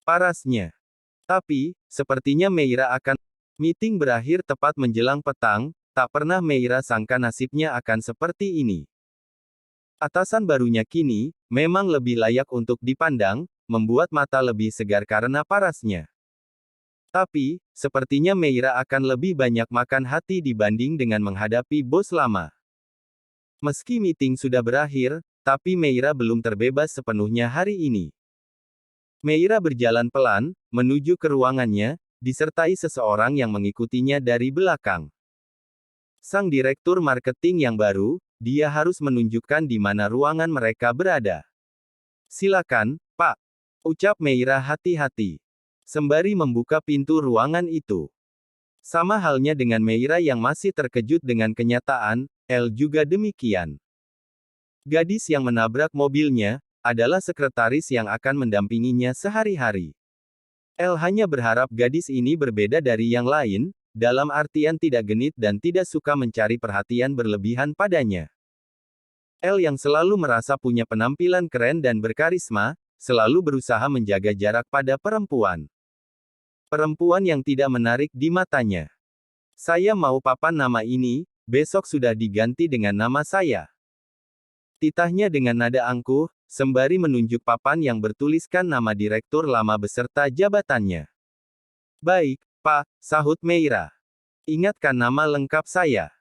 parasnya. Tapi, sepertinya Meira akan... Meeting berakhir tepat menjelang petang, tak pernah Meira sangka nasibnya akan seperti ini. Atasan barunya kini, memang lebih layak untuk dipandang, membuat mata lebih segar karena parasnya. Tapi, sepertinya Meira akan lebih banyak makan hati dibanding dengan menghadapi bos lama. Meski meeting sudah berakhir, tapi Meira belum terbebas sepenuhnya hari ini. Meira berjalan pelan, menuju ke ruangannya, disertai seseorang yang mengikutinya dari belakang. Sang direktur marketing yang baru, dia harus menunjukkan di mana ruangan mereka berada. Silakan, Pak. Ucap Meira hati-hati. Sembari membuka pintu ruangan itu. Sama halnya dengan Meira yang masih terkejut dengan kenyataan, Elle juga demikian. Gadis yang menabrak mobilnya, adalah sekretaris yang akan mendampinginya sehari-hari. Elle hanya berharap gadis ini berbeda dari yang lain, dalam artian tidak genit dan tidak suka mencari perhatian berlebihan padanya. Elle yang selalu merasa punya penampilan keren dan berkarisma, selalu berusaha menjaga jarak pada perempuan. Perempuan yang tidak menarik di matanya. Saya mau papan nama ini, besok sudah diganti dengan nama saya. Titahnya dengan nada angkuh, sembari menunjuk papan yang bertuliskan nama direktur lama beserta jabatannya. Baik, Pak, sahut Meira. Ingatkan nama lengkap saya.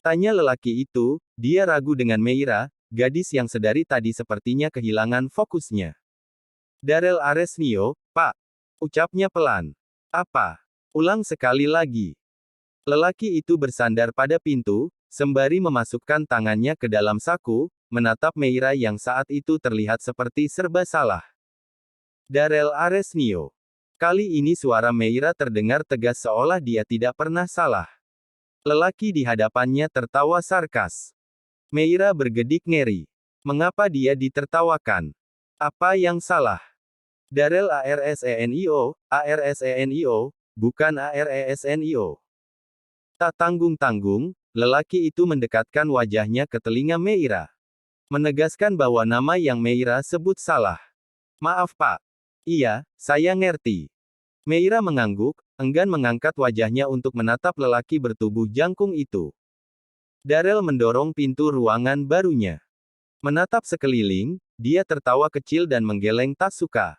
Tanya lelaki itu, dia ragu dengan Meira, gadis yang sedari tadi sepertinya kehilangan fokusnya. Darrell Aresnio, Pak. Ucapnya pelan. Apa? Ulang sekali lagi. Lelaki itu bersandar pada pintu, sembari memasukkan tangannya ke dalam saku, menatap Meira yang saat itu terlihat seperti serba salah. Darrell Aresnio. Kali ini suara Meira terdengar tegas seolah dia tidak pernah salah. Lelaki di hadapannya tertawa sarkas. Meira bergedik ngeri. Mengapa dia ditertawakan? Apa yang salah? Darrell Aresnio, bukan Aresnio. Tak tanggung-tanggung, lelaki itu mendekatkan wajahnya ke telinga Meira. Menegaskan bahwa nama yang Meira sebut salah. Maaf Pak. Iya, saya ngerti. Meira mengangguk, enggan mengangkat wajahnya untuk menatap lelaki bertubuh jangkung itu. Darrell mendorong pintu ruangan barunya. Menatap sekeliling, dia tertawa kecil dan menggeleng tak suka.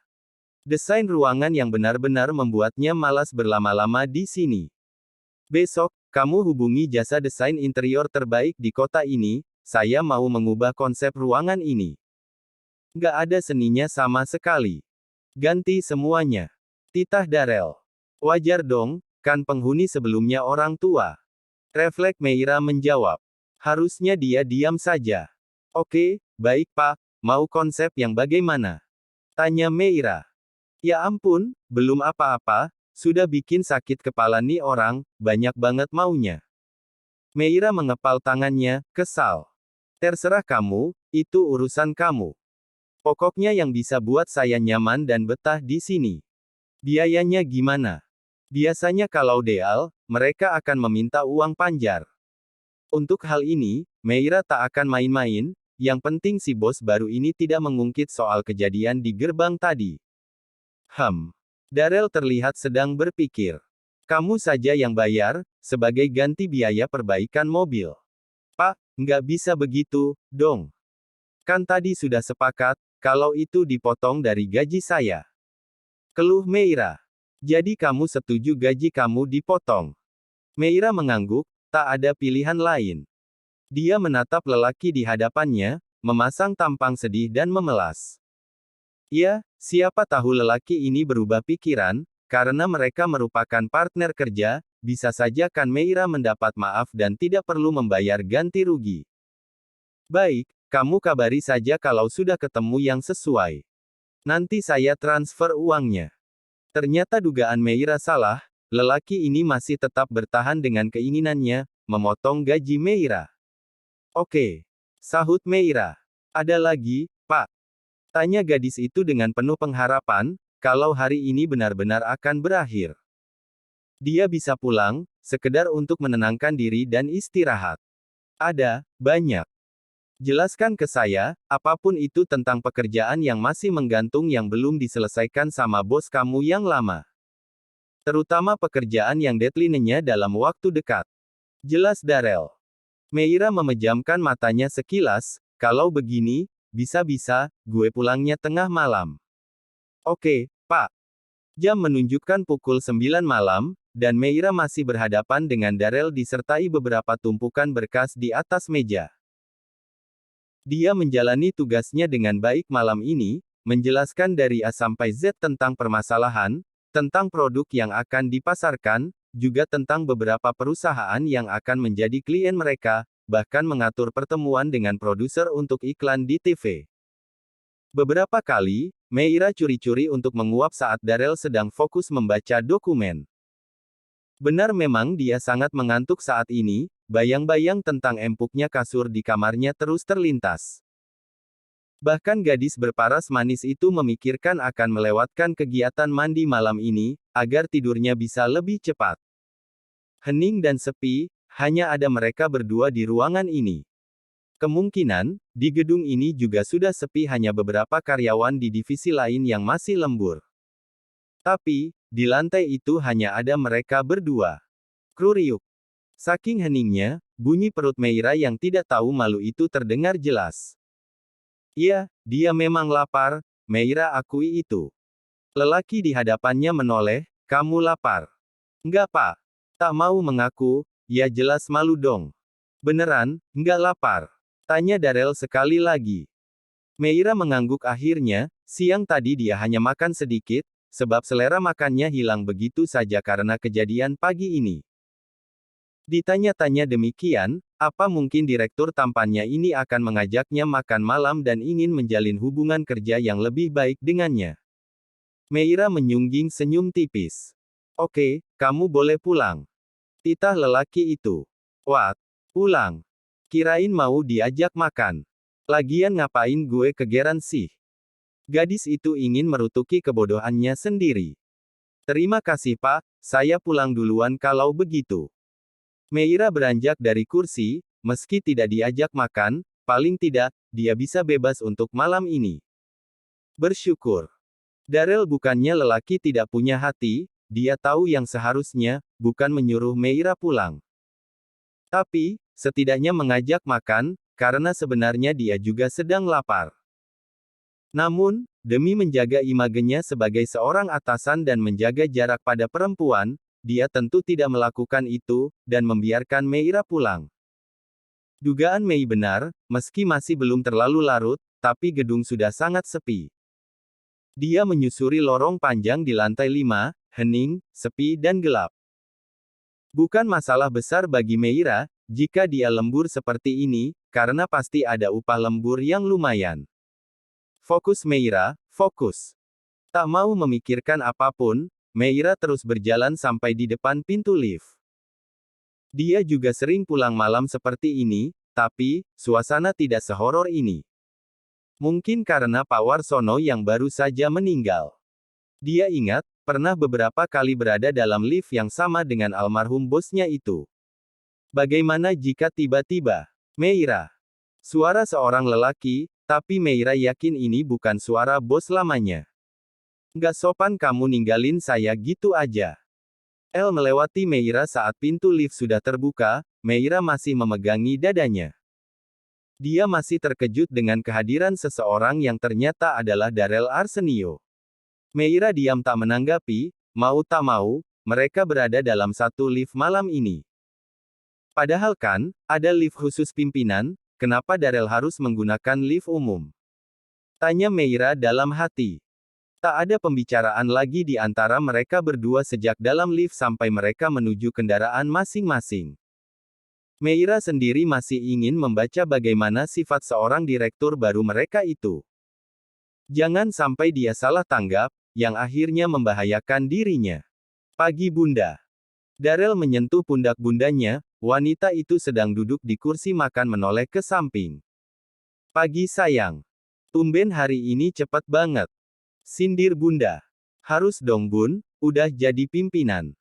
Desain ruangan yang benar-benar membuatnya malas berlama-lama di sini. Besok, kamu hubungi jasa desain interior terbaik di kota ini, saya mau mengubah konsep ruangan ini. Nggak ada seninya sama sekali. Ganti semuanya. Titah Darrell. Wajar dong, kan penghuni sebelumnya orang tua. Refleks Meira menjawab. Harusnya dia diam saja. Oke, baik Pak, mau konsep yang bagaimana? Tanya Meira. Ya ampun, belum apa-apa, sudah bikin sakit kepala nih orang, banyak banget maunya. Meira mengepal tangannya, kesal. Terserah kamu, itu urusan kamu. Pokoknya yang bisa buat saya nyaman dan betah di sini. Biayanya gimana? Biasanya kalau deal, mereka akan meminta uang panjar. Untuk hal ini, Meira tak akan main-main, yang penting si bos baru ini tidak mengungkit soal kejadian di gerbang tadi. Darrell terlihat sedang berpikir. Kamu saja yang bayar, sebagai ganti biaya perbaikan mobil. Pak, nggak bisa begitu, dong. Kan tadi sudah sepakat, kalau itu dipotong dari gaji saya. Keluh Meira. Jadi kamu setuju gaji kamu dipotong? Meira mengangguk, tak ada pilihan lain. Dia menatap lelaki di hadapannya, memasang tampang sedih dan memelas. Ya, siapa tahu lelaki ini berubah pikiran, karena mereka merupakan partner kerja, bisa saja kan Meira mendapat maaf dan tidak perlu membayar ganti rugi. Baik, kamu kabari saja kalau sudah ketemu yang sesuai. Nanti saya transfer uangnya. Ternyata dugaan Meira salah, lelaki ini masih tetap bertahan dengan keinginannya, memotong gaji Meira. Oke. Sahut Meira. Ada lagi, Pak? Tanya gadis itu dengan penuh pengharapan, kalau hari ini benar-benar akan berakhir. Dia bisa pulang, sekedar untuk menenangkan diri dan istirahat. Ada, banyak. Jelaskan ke saya, apapun itu tentang pekerjaan yang masih menggantung yang belum diselesaikan sama bos kamu yang lama. Terutama pekerjaan yang deadline-nya dalam waktu dekat. Jelas Darrell. Meira memejamkan matanya sekilas, kalau begini, bisa-bisa, gue pulangnya tengah malam. Oke, Pak. Jam menunjukkan pukul 9 malam, dan Meira masih berhadapan dengan Darrell disertai beberapa tumpukan berkas di atas meja. Dia menjalani tugasnya dengan baik malam ini, menjelaskan dari A sampai Z tentang permasalahan, tentang produk yang akan dipasarkan, juga tentang beberapa perusahaan yang akan menjadi klien mereka, bahkan mengatur pertemuan dengan produser untuk iklan di TV. Beberapa kali, Meira curi-curi untuk menguap saat Darrell sedang fokus membaca dokumen. Benar memang dia sangat mengantuk saat ini, bayang-bayang tentang empuknya kasur di kamarnya terus terlintas. Bahkan gadis berparas manis itu memikirkan akan melewatkan kegiatan mandi malam ini, agar tidurnya bisa lebih cepat. Hening dan sepi, hanya ada mereka berdua di ruangan ini. Kemungkinan, di gedung ini juga sudah sepi, hanya beberapa karyawan di divisi lain yang masih lembur. Tapi, di lantai itu hanya ada mereka berdua. Kruriuk. Saking heningnya, bunyi perut Meira yang tidak tahu malu itu terdengar jelas. Iya, dia memang lapar, Meira akui itu. Lelaki di hadapannya menoleh, kamu lapar. Enggak Pak. Tak mau mengaku, ya jelas malu dong. Beneran, enggak lapar? Tanya Darrell sekali lagi. Meira mengangguk akhirnya, siang tadi dia hanya makan sedikit, sebab selera makannya hilang begitu saja karena kejadian pagi ini. Ditanya-tanya demikian, apa mungkin direktur tampannya ini akan mengajaknya makan malam dan ingin menjalin hubungan kerja yang lebih baik dengannya? Meira menyungging senyum tipis. Oke, kamu boleh pulang. Titah lelaki itu. What? Pulang? Kirain mau diajak makan. Lagian ngapain gue kegeran sih? Gadis itu ingin merutuki kebodohannya sendiri. Terima kasih Pak, saya pulang duluan kalau begitu. Meira beranjak dari kursi, meski tidak diajak makan, paling tidak, dia bisa bebas untuk malam ini. Bersyukur. Darrell bukannya lelaki tidak punya hati, dia tahu yang seharusnya, bukan menyuruh Meira pulang. Tapi, setidaknya mengajak makan, karena sebenarnya dia juga sedang lapar. Namun, demi menjaga imagenya sebagai seorang atasan dan menjaga jarak pada perempuan, dia tentu tidak melakukan itu, dan membiarkan Meira pulang. Dugaan Mei benar, meski masih belum terlalu larut, tapi gedung sudah sangat sepi. Dia menyusuri lorong panjang di lantai 5, hening, sepi dan gelap. Bukan masalah besar bagi Meira, jika dia lembur seperti ini, karena pasti ada upah lembur yang lumayan. Fokus Meira, fokus. Tak mau memikirkan apapun, Meira terus berjalan sampai di depan pintu lift. Dia juga sering pulang malam seperti ini, tapi, suasana tidak sehoror ini. Mungkin karena Pak Warsono yang baru saja meninggal. Dia ingat, pernah beberapa kali berada dalam lift yang sama dengan almarhum bosnya itu. Bagaimana jika tiba-tiba, Meira? Suara seorang lelaki, tapi Meira yakin ini bukan suara bos lamanya. Nggak sopan kamu ninggalin saya gitu aja. El melewati Meira saat pintu lift sudah terbuka, Meira masih memegangi dadanya. Dia masih terkejut dengan kehadiran seseorang yang ternyata adalah Darrell Arsenio. Meira diam tak menanggapi, mau tak mau, mereka berada dalam satu lift malam ini. Padahal kan, ada lift khusus pimpinan, kenapa Darrell harus menggunakan lift umum? Tanya Meira dalam hati. Tak ada pembicaraan lagi di antara mereka berdua sejak dalam lift sampai mereka menuju kendaraan masing-masing. Meira sendiri masih ingin membaca bagaimana sifat seorang direktur baru mereka itu. Jangan sampai dia salah tanggap, yang akhirnya membahayakan dirinya. Pagi Bunda. Darrell menyentuh pundak bundanya, wanita itu sedang duduk di kursi makan menoleh ke samping. Pagi sayang. Tumben hari ini cepat banget. Sindir Bunda. Harus dong Bun, udah jadi pimpinan.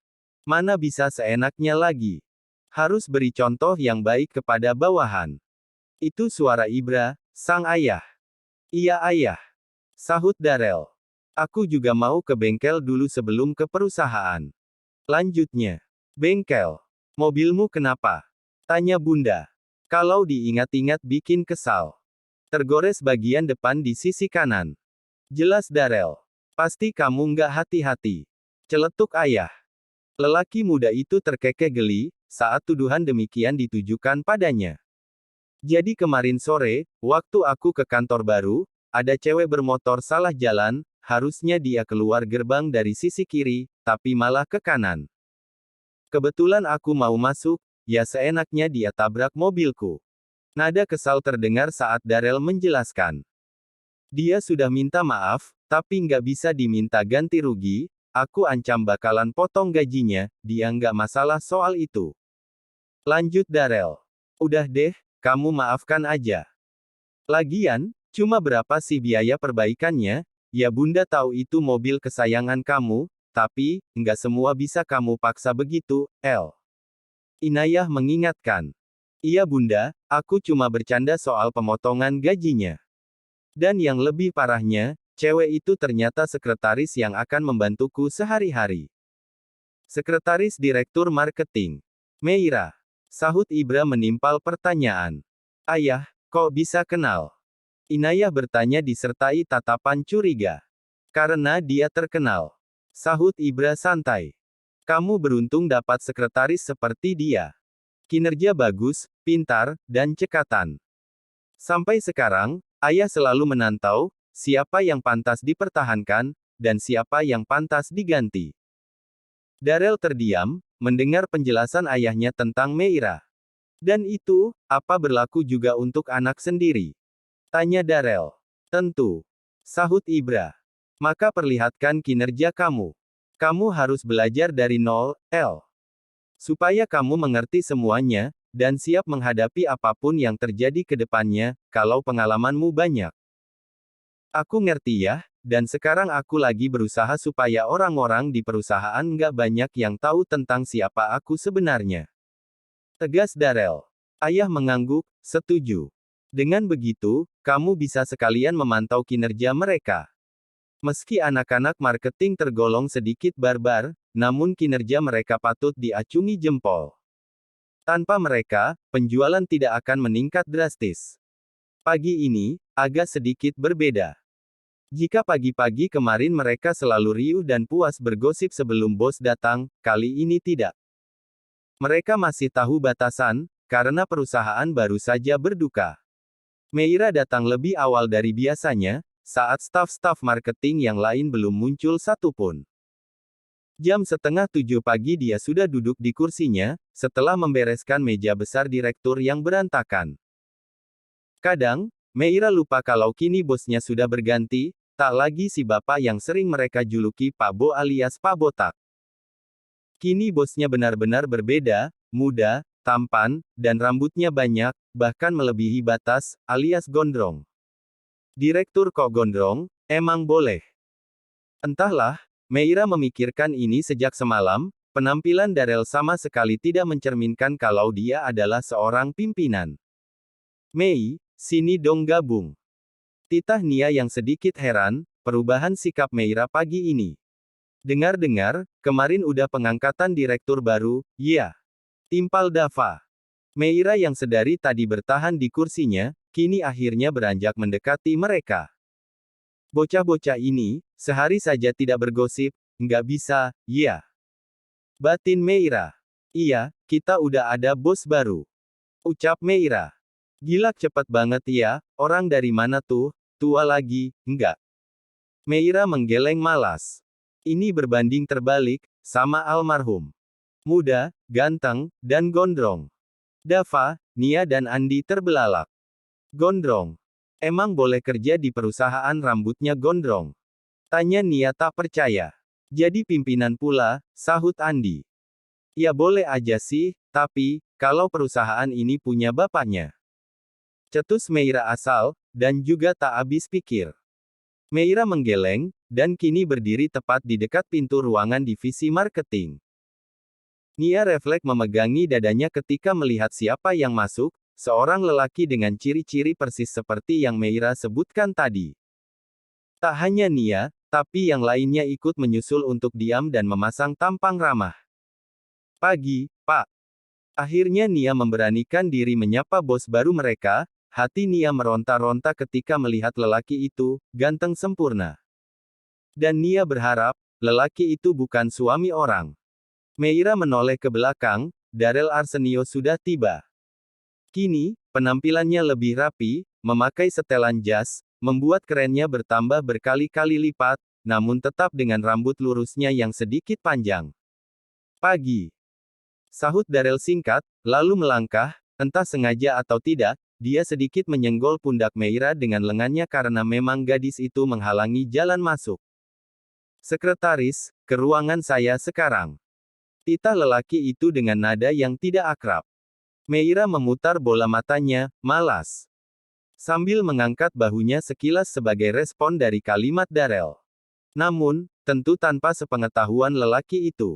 Mana bisa seenaknya lagi. Harus beri contoh yang baik kepada bawahan. Itu suara Ibra, sang ayah. Iya ayah. Sahut Darel. Aku juga mau ke bengkel dulu sebelum ke perusahaan. Lanjutnya. Bengkel. Mobilmu kenapa? Tanya Bunda. Kalau diingat-ingat bikin kesal. Tergores bagian depan di sisi kanan. Jelas Darel. Pasti kamu nggak hati-hati. Celetuk ayah. Lelaki muda itu terkekeh geli, saat tuduhan demikian ditujukan padanya. Jadi kemarin sore, waktu aku ke kantor baru, ada cewek bermotor salah jalan, harusnya dia keluar gerbang dari sisi kiri, tapi malah ke kanan. Kebetulan aku mau masuk, ya seenaknya dia tabrak mobilku. Nada kesal terdengar saat Darel menjelaskan. Dia sudah minta maaf, tapi nggak bisa diminta ganti rugi, aku ancam bakalan potong gajinya, dia nggak masalah soal itu. Lanjut Darel. Udah deh, kamu maafkan aja. Lagian, cuma berapa sih biaya perbaikannya? Ya Bunda tahu itu mobil kesayangan kamu, tapi, nggak semua bisa kamu paksa begitu, El. Inayah mengingatkan. Iya Bunda, aku cuma bercanda soal pemotongan gajinya. Dan yang lebih parahnya, cewek itu ternyata sekretaris yang akan membantuku sehari-hari. Sekretaris Direktur Marketing. Meira. Sahut Ibra menimpal pertanyaan. Ayah, kok bisa kenal? Inayah bertanya disertai tatapan curiga. Karena dia terkenal. Sahut Ibra santai. Kamu beruntung dapat sekretaris seperti dia. Kinerja bagus, pintar, dan cekatan. Sampai sekarang, ayah selalu menantau, siapa yang pantas dipertahankan, dan siapa yang pantas diganti. Darel terdiam, mendengar penjelasan ayahnya tentang Meira. Dan itu, apa berlaku juga untuk anak sendiri? Tanya Darel. Tentu. Sahut Ibra. Maka perlihatkan kinerja kamu. Kamu harus belajar dari nol, El. Supaya kamu mengerti semuanya, dan siap menghadapi apapun yang terjadi ke depannya, kalau pengalamanmu banyak. Aku ngerti ya, dan sekarang aku lagi berusaha supaya orang-orang di perusahaan nggak banyak yang tahu tentang siapa aku sebenarnya. Tegas Darel. Ayah mengangguk, setuju. Dengan begitu, kamu bisa sekalian memantau kinerja mereka. Meski anak-anak marketing tergolong sedikit barbar, namun kinerja mereka patut diacungi jempol. Tanpa mereka, penjualan tidak akan meningkat drastis. Pagi ini, agak sedikit berbeda. Jika pagi-pagi kemarin mereka selalu riuh dan puas bergosip sebelum bos datang, kali ini tidak. Mereka masih tahu batasan, karena perusahaan baru saja berduka. Meira datang lebih awal dari biasanya, saat staf-staf marketing yang lain belum muncul satupun. Jam setengah 7 pagi dia sudah duduk di kursinya, setelah membereskan meja besar direktur yang berantakan. Kadang, Meira lupa kalau kini bosnya sudah berganti, tak lagi si bapak yang sering mereka juluki Pak Bo alias Pak Botak. Kini bosnya benar-benar berbeda, muda, tampan, dan rambutnya banyak, bahkan melebihi batas, alias gondrong. Direktur kok gondrong, emang boleh? Entahlah, Meira memikirkan ini sejak semalam, penampilan Darel sama sekali tidak mencerminkan kalau dia adalah seorang pimpinan. Mei, sini dong gabung. Titah Nia yang sedikit heran, perubahan sikap Meira pagi ini. Dengar-dengar, kemarin udah pengangkatan direktur baru, ya. Timpal Dava. Meira yang sedari tadi bertahan di kursinya, kini akhirnya beranjak mendekati mereka. Bocah-bocah ini, sehari saja tidak bergosip, nggak bisa, ya. Batin Meira. Iya, kita udah ada bos baru. Ucap Meira. Gila cepet banget ya, orang dari mana tuh, tua lagi, enggak. Meira menggeleng malas. Ini berbanding terbalik, sama almarhum. Muda, ganteng, dan gondrong. Dava, Nia dan Andi terbelalak. Gondrong. Emang boleh kerja di perusahaan rambutnya gondrong? Tanya Nia tak percaya. Jadi pimpinan pula, sahut Andi. Ya boleh aja sih, tapi, kalau perusahaan ini punya bapaknya. Cetus Meira asal, dan juga tak habis pikir. Meira menggeleng, dan kini berdiri tepat di dekat pintu ruangan divisi marketing. Nia refleks memegangi dadanya ketika melihat siapa yang masuk, seorang lelaki dengan ciri-ciri persis seperti yang Meira sebutkan tadi. Tak hanya Nia, tapi yang lainnya ikut menyusul untuk diam dan memasang tampang ramah. Pagi, Pak. Akhirnya Nia memberanikan diri menyapa bos baru mereka. Hati Nia meronta-ronta ketika melihat lelaki itu, ganteng sempurna. Dan Nia berharap, lelaki itu bukan suami orang. Meira menoleh ke belakang, Darrell Arsenio sudah tiba. Kini, penampilannya lebih rapi, memakai setelan jas, membuat kerennya bertambah berkali-kali lipat, namun tetap dengan rambut lurusnya yang sedikit panjang. Pagi. Sahut Darrell singkat, lalu melangkah, entah sengaja atau tidak, dia sedikit menyenggol pundak Meira dengan lengannya karena memang gadis itu menghalangi jalan masuk. Sekretaris, ke ruangan saya sekarang. Titah lelaki itu dengan nada yang tidak akrab. Meira memutar bola matanya, malas. Sambil mengangkat bahunya sekilas sebagai respon dari kalimat Darrell. Namun, tentu tanpa sepengetahuan lelaki itu.